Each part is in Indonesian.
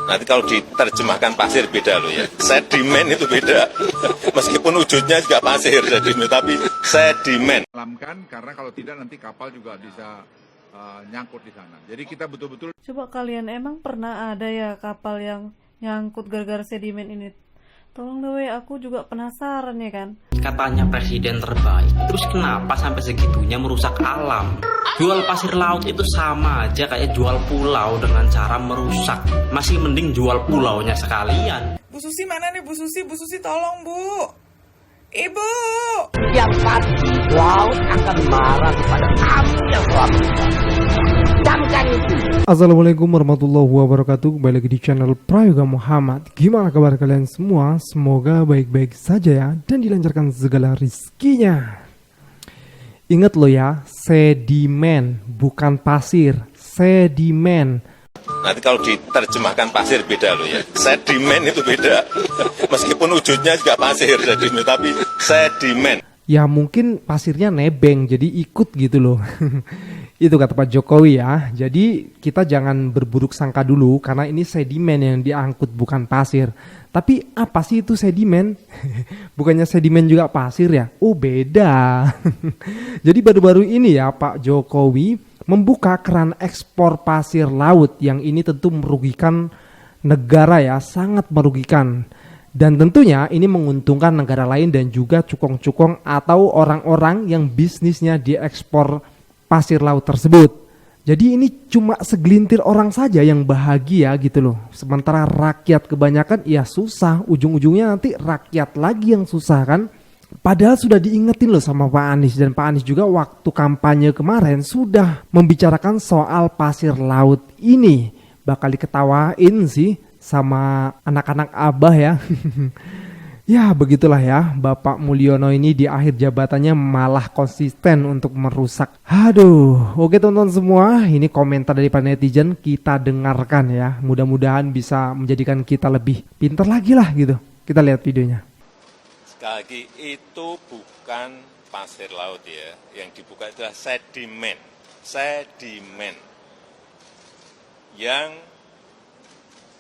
Nanti kalau diterjemahkan pasir beda loh ya. Sedimen itu beda. Meskipun wujudnya juga pasir sedimen, tapi sedimen. Karena kalau tidak nanti kapal juga bisa nyangkut di sana. Jadi kita betul-betul. Coba kalian emang pernah ada ya kapal yang nyangkut gara-gara sedimen ini? Tolong deh, aku juga penasaran ya kan. Katanya presiden terbaik, terus kenapa sampai segitunya merusak alam? Jual pasir laut itu sama aja kayak jual pulau dengan cara merusak. Masih mending jual pulaunya sekalian. Bu Susi mana nih Bu Susi? Bu Susi tolong Bu. Ibu. Yang pasti laut akan marah kepada kamu yang suami. Camkan itu. Assalamualaikum warahmatullahi wabarakatuh. Kembali lagi di channel Prayoga Muhammad. Gimana kabar kalian semua? Semoga baik-baik saja ya, dan dilancarkan segala rizkinya. Ingat lo ya, sedimen bukan pasir. Sedimen. Nanti kalau diterjemahkan pasir beda loh ya. Sedimen itu beda. Meskipun wujudnya juga pasir sedimen, tapi sedimen. Ya mungkin pasirnya nebeng jadi ikut gitu loh. Itu kata Pak Jokowi ya. Jadi kita jangan berburuk sangka dulu karena ini sedimen yang diangkut bukan pasir. Tapi apa sih itu sedimen? Bukannya sedimen juga pasir ya? Oh beda. Jadi baru-baru ini ya Pak Jokowi membuka keran ekspor pasir laut yang ini tentu merugikan negara ya, sangat merugikan. Dan tentunya ini menguntungkan negara lain dan juga cukong-cukong atau orang-orang yang bisnisnya diekspor pasir laut tersebut. Jadi ini cuma segelintir orang saja yang bahagia gitu loh. Sementara rakyat kebanyakan ya susah, ujung-ujungnya nanti rakyat lagi yang susah kan. Padahal sudah diingetin loh sama Pak Anies, dan Pak Anies juga waktu kampanye kemarin sudah membicarakan soal pasir laut ini. Bakal diketawain sih sama anak-anak abah ya. Ya begitulah ya, Bapak Mulyono ini di akhir jabatannya malah konsisten untuk merusak. Aduh, oke teman-teman semua, ini komentar dari para netizen, kita dengarkan ya. Mudah-mudahan bisa menjadikan kita lebih pintar lagi lah gitu. Kita lihat videonya. Sekali lagi, itu bukan pasir laut ya. Yang dibuka adalah sedimen. Sedimen. Yang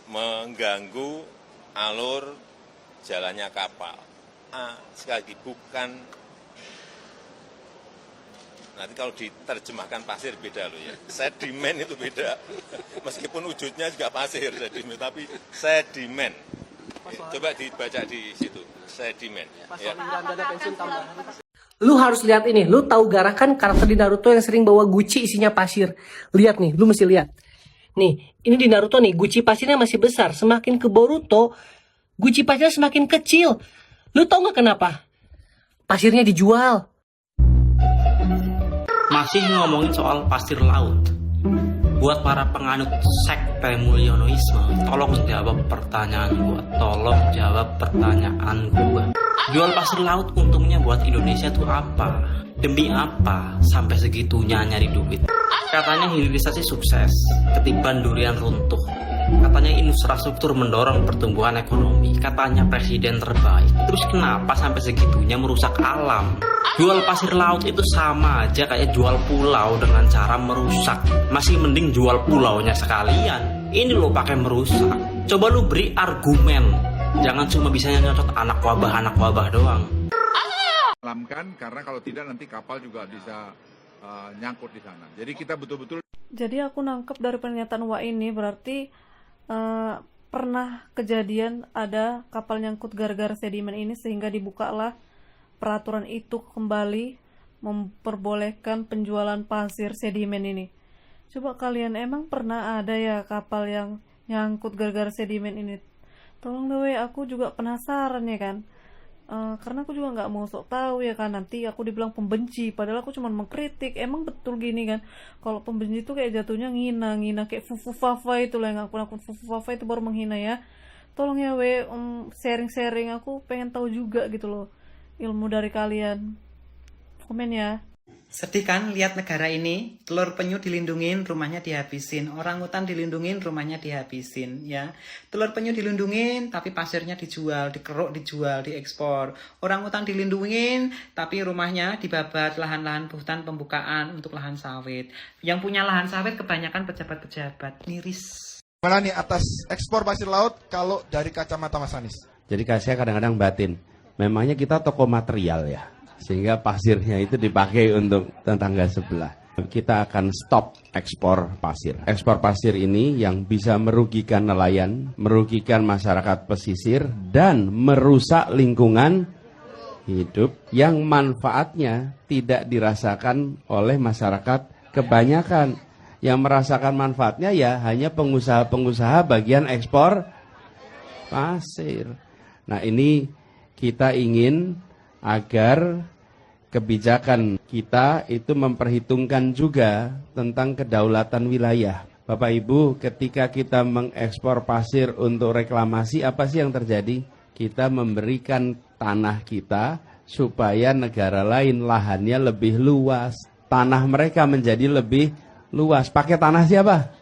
mengganggu alur jalannya kapal. Sekali lagi, bukan. Nanti kalau diterjemahkan pasir beda loh ya. Sedimen itu beda. Meskipun wujudnya juga pasir sedimen, tapi sedimen. Coba dibaca di situ, sedimen. Ya. Lu harus lihat ini. Lu tahu Gaara kan karakter di Naruto yang sering bawa guci isinya pasir. Lihat nih, lu mesti lihat. Nih, ini di Naruto nih, guci pasirnya masih besar. Semakin ke Boruto, guci pasirnya semakin kecil. Lu tahu nggak kenapa? Pasirnya dijual. Masih ngomongin soal pasir laut. Buat para penganut sekte Mulyonoisme, tolong jawab pertanyaan gua. Tolong jawab pertanyaan gua. Jual pasir laut untungnya buat Indonesia tuh apa? Demi apa sampai segitunya nyari duit? Katanya hilirisasi sukses, ketiban durian runtuh. Katanya infrastruktur mendorong pertumbuhan ekonomi. Katanya presiden terbaik. Terus kenapa sampai segitunya merusak alam? Jual pasir laut itu sama aja kayak jual pulau dengan cara merusak. Masih mending jual pulaunya sekalian. Ini lo pakai merusak. Coba lu beri argumen. Jangan cuma bisa nyocot anak wabah doang. Karena kalau tidak nanti kapal juga bisa nyangkut di sana. Jadi kita betul-betul. Jadi aku nangkep dari pernyataan Wak ini berarti pernah kejadian ada kapal nyangkut gara-gara sedimen ini sehingga dibukalah peraturan itu kembali memperbolehkan penjualan pasir sedimen ini. Coba kalian emang pernah ada ya kapal yang nyangkut gara-gara sedimen ini? Tolong deh, aku juga penasaran ya kan. Karena aku juga nggak mau sok tahu ya kan, nanti aku dibilang pembenci padahal aku cuma mengkritik. Emang betul gini kan, kalau pembenci itu kayak jatuhnya ngina kayak Fufu Fafa itu lah, yang akun Fufu Fafa itu baru menghina ya. Tolong ya sharing aku pengen tahu juga gitu loh ilmu dari kalian. Komen ya. Sedih kan lihat negara ini, telur penyu dilindungin, rumahnya dihabisin, orangutan dilindungin, rumahnya dihabisin, ya. Telur penyu dilindungin, tapi pasirnya dijual, dikeruk, dijual, diekspor. Orangutan dilindungin, tapi rumahnya dibabat, lahan-lahan hutan pembukaan untuk lahan sawit. Yang punya lahan sawit kebanyakan pejabat-pejabat, miris. Gimana nih atas ekspor pasir laut kalau dari kacamata Mas Anies? Jadi saya kadang-kadang batin, memangnya kita toko material ya, sehingga pasirnya itu dipakai untuk tetangga sebelah. Kita akan stop ekspor pasir. Ekspor pasir ini yang bisa merugikan nelayan, merugikan masyarakat pesisir, dan merusak lingkungan hidup yang manfaatnya tidak dirasakan oleh masyarakat kebanyakan. Yang merasakan manfaatnya ya hanya pengusaha-pengusaha bagian ekspor pasir. Nah, ini kita ingin agar kebijakan kita itu memperhitungkan juga tentang kedaulatan wilayah. Bapak Ibu, ketika kita mengekspor pasir untuk reklamasi, apa sih yang terjadi? Kita memberikan tanah kita supaya negara lain lahannya lebih luas. Tanah mereka menjadi lebih luas. Pakai tanah siapa?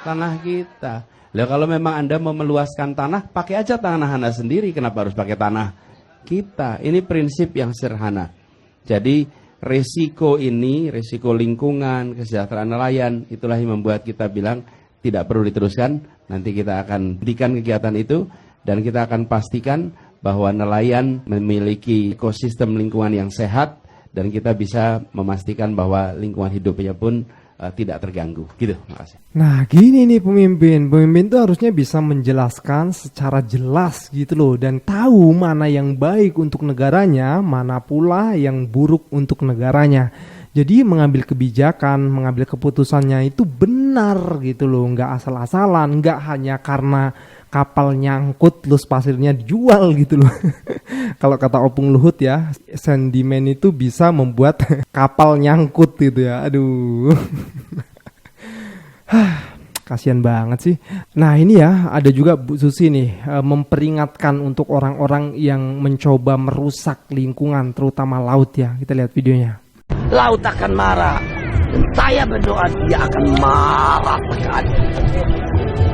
Tanah kita. Lah kalau memang Anda mau meluaskan tanah, pakai aja tanah Anda sendiri. Kenapa harus pakai tanah kita? Ini prinsip yang sederhana. Jadi resiko ini, resiko lingkungan, kesejahteraan nelayan, itulah yang membuat kita bilang tidak perlu diteruskan. Nanti kita akan berikan kegiatan itu dan kita akan pastikan bahwa nelayan memiliki ekosistem lingkungan yang sehat dan kita bisa memastikan bahwa lingkungan hidupnya pun tidak terganggu. Gitu, makasih. Nah, gini nih pemimpin. Pemimpin tuh harusnya bisa menjelaskan secara jelas gitu loh, dan tahu mana yang baik untuk negaranya, mana pula yang buruk untuk negaranya. Jadi mengambil kebijakan, mengambil keputusannya itu benar gitu loh, nggak asal-asalan, nggak hanya karena kapal nyangkut terus pasirnya dijual gitu loh. Kalau kata Opung Luhut ya, sentimen itu bisa membuat kapal nyangkut gitu ya. Aduh. Kasian banget sih. Nah ini ya, ada juga Bu Susi nih memperingatkan untuk orang-orang yang mencoba merusak lingkungan, terutama laut ya. Kita lihat videonya. Laut akan marah. Dan saya berdoa dia akan marah sekali.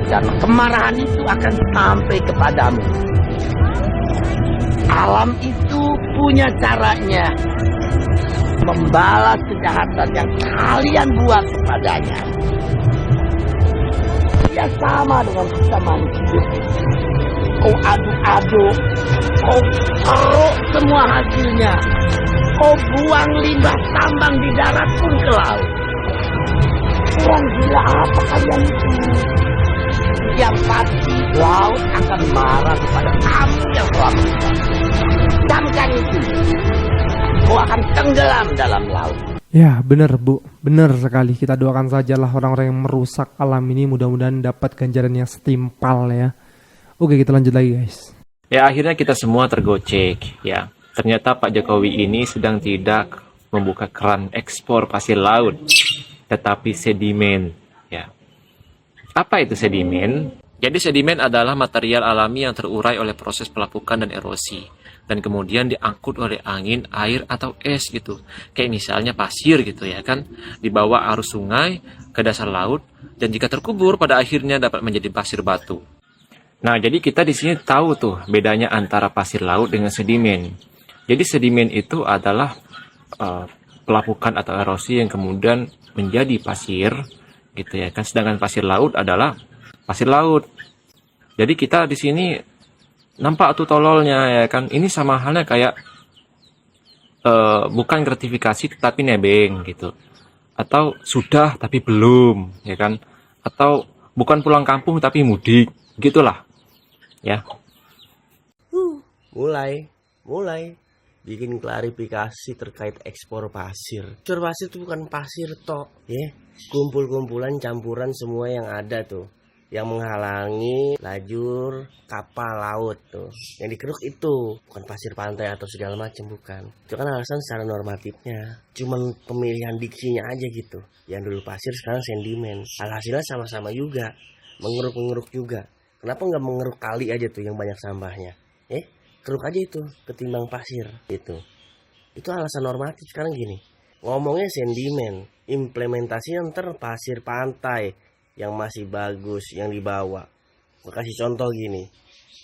Dan kemarahan itu akan sampai kepadamu. Alam itu punya caranya membalas kejahatan yang kalian buat kepadanya. Ya sama dengan kita manusia. Kau aduk-aduk, kau keruk semua hasilnya. Kau buang limbah tambang di darat pun ke laut. Kurang gila apa kalian itu? Yang pasti laut akan marah kepada kamu yang telah berbuat. Camkan itu. Kau akan tenggelam dalam laut. Ya benar Bu, benar sekali. Kita doakan sajalah orang-orang yang merusak alam ini mudah-mudahan dapat ganjaran yang setimpal ya. Oke, kita lanjut lagi guys. Ya akhirnya kita semua tergocek ya. Ternyata Pak Jokowi ini sedang tidak membuka keran ekspor pasir laut, tetapi sedimen ya. Apa itu sedimen? Jadi sedimen adalah material alami yang terurai oleh proses pelapukan dan erosi, dan kemudian diangkut oleh angin, air, atau es gitu. Kayak misalnya pasir gitu ya kan, dibawa arus sungai ke dasar laut, dan jika terkubur pada akhirnya dapat menjadi pasir batu. Nah, jadi kita di sini tahu tuh bedanya antara pasir laut dengan sedimen. Jadi sedimen itu adalah pelapukan atau erosi yang kemudian menjadi pasir gitu ya kan. Sedangkan pasir laut adalah pasir laut. Jadi kita di sini nampak tuh tololnya ya kan. Ini sama halnya kayak bukan gratifikasi tetapi nebeng gitu. Atau sudah tapi belum ya kan. Atau bukan pulang kampung tapi mudik. Gitulah. Ya. Mulai bikin klarifikasi terkait ekspor pasir. Ekspor pasir itu bukan pasir tok, ya. Kumpul-kumpulan campuran semua yang ada tuh, yang menghalangi lajur kapal laut tuh. Yang dikeruk itu bukan pasir pantai atau segala macam, bukan. Itu kan alasan secara normatifnya. Cuman pemilihan diksinya aja gitu. Yang dulu pasir sekarang sedimen. Alhasilnya sama-sama juga, mengeruk-mengeruk juga. Kenapa nggak mengeruk kali aja tuh yang banyak sampahnya? Keruk aja itu ketimbang pasir itu alasan normatif. Sekarang gini, ngomongnya sedimen, implementasinya ntar pasir pantai yang masih bagus yang dibawa. Gue kasih contoh gini,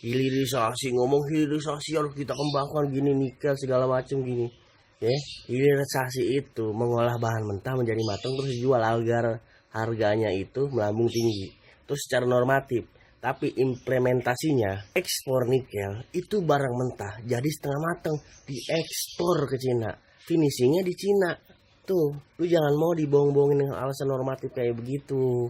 hilirisasi, ngomong hilirisasi harus kita kembangkan gini, nikel segala macam gini ya. Hilirisasi itu mengolah bahan mentah menjadi matang terus dijual agar harganya itu melambung tinggi. terus secara normatif. Tapi implementasinya ekspor nikel itu barang mentah jadi setengah mateng diekspor ke Cina. Finishingnya di Cina. Tuh, lu jangan mau dibohong-bohongin dengan alasan normatif kayak begitu.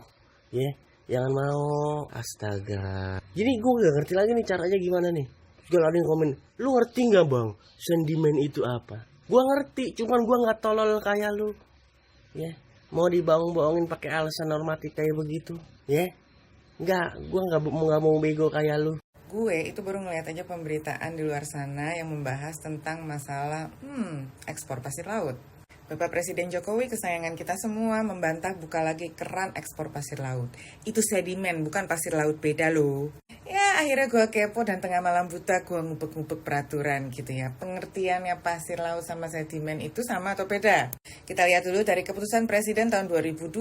Ya, jangan mau. Astaga. Jadi gue gak ngerti lagi nih caranya gimana nih. Kalau ada yang komen, lu ngerti gak bang sentimen itu apa? Gue ngerti, cuman gue gak tolol kayak lu. Ya, mau dibohong-bohongin pakai alasan normatif kayak begitu. Ya. Enggak, gue nggak mau bego kayak lu. Gue itu baru ngeliat aja pemberitaan di luar sana yang membahas tentang masalah ekspor pasir laut. Bapak Presiden Jokowi kesayangan kita semua membantah buka lagi keran ekspor pasir laut. Itu sedimen, bukan pasir laut, beda loh. Ya akhirnya gue kepo dan tengah malam buta gue ngubek-ngubek peraturan gitu ya. Pengertiannya pasir laut sama sedimen itu sama atau beda? Kita lihat dulu dari keputusan Presiden tahun 2002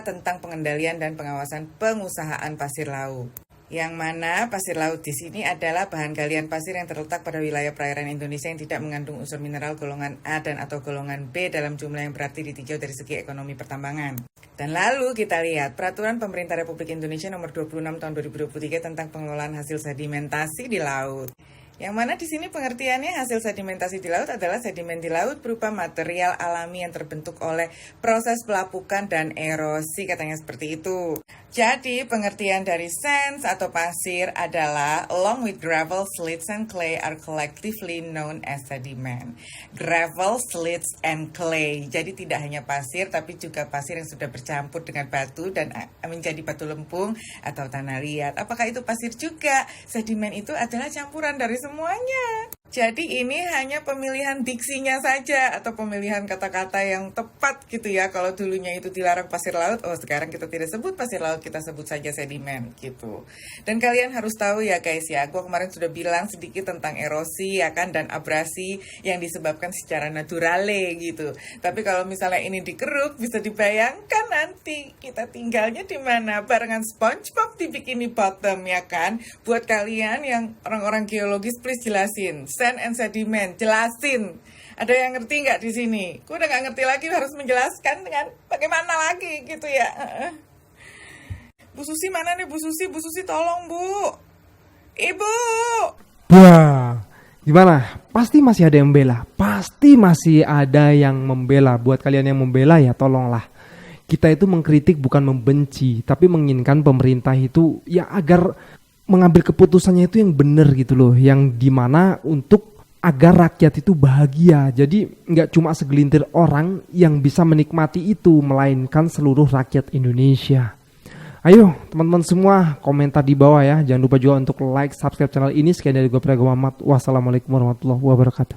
tentang pengendalian dan pengawasan pengusahaan pasir laut. Yang mana pasir laut di sini adalah bahan galian pasir yang terletak pada wilayah perairan Indonesia yang tidak mengandung unsur mineral golongan A dan atau golongan B dalam jumlah yang berarti ditinjau dari segi ekonomi pertambangan. Dan lalu kita lihat Peraturan Pemerintah Republik Indonesia Nomor 26 Tahun 2023 tentang pengelolaan hasil sedimentasi di laut. Yang mana di sini pengertiannya hasil sedimentasi di laut adalah sedimen di laut berupa material alami yang terbentuk oleh proses pelapukan dan erosi, katanya seperti itu. Jadi pengertian dari sands atau pasir adalah along with gravel, slits, and clay are collectively known as sediment. Gravel, slits, and clay. Jadi tidak hanya pasir tapi juga pasir yang sudah bercampur dengan batu dan menjadi batu lempung atau tanah liat. Apakah itu pasir juga? Sedimen itu adalah campuran dari semuanya. Jadi ini hanya pemilihan diksinya saja atau pemilihan kata-kata yang tepat gitu ya. Kalau dulunya itu dilarang pasir laut, oh sekarang kita tidak sebut pasir laut, kita sebut saja sedimen gitu. Dan kalian harus tahu ya guys ya, gue kemarin sudah bilang sedikit tentang erosi ya kan, dan abrasi yang disebabkan secara naturale gitu. Tapi kalau misalnya ini dikeruk, bisa dibayangkan nanti kita tinggalnya di mana, barengan SpongeBob di Bikini Bottom ya kan. Buat kalian yang orang-orang geologis, please jelasin. Sand and sediment, jelasin. Ada yang ngerti nggak di sini? Gue udah nggak ngerti lagi, harus menjelaskan dengan bagaimana lagi gitu ya. Bu Susi mana nih Bu Susi? Bu Susi tolong Bu. Ibu. Wah, gimana? Pasti masih ada yang bela. Pasti masih ada yang membela. Buat kalian yang membela ya tolonglah. Kita itu mengkritik bukan membenci, tapi menginginkan pemerintah itu ya agar mengambil keputusannya itu yang benar gitu loh, yang dimana untuk agar rakyat itu bahagia. Jadi nggak cuma segelintir orang yang bisa menikmati itu, melainkan seluruh rakyat Indonesia. Ayo teman-teman semua komentar di bawah ya. Jangan lupa juga untuk like, subscribe channel ini. Sekian dari gue Praga Muhammad. Wassalamualaikum warahmatullahi wabarakatuh.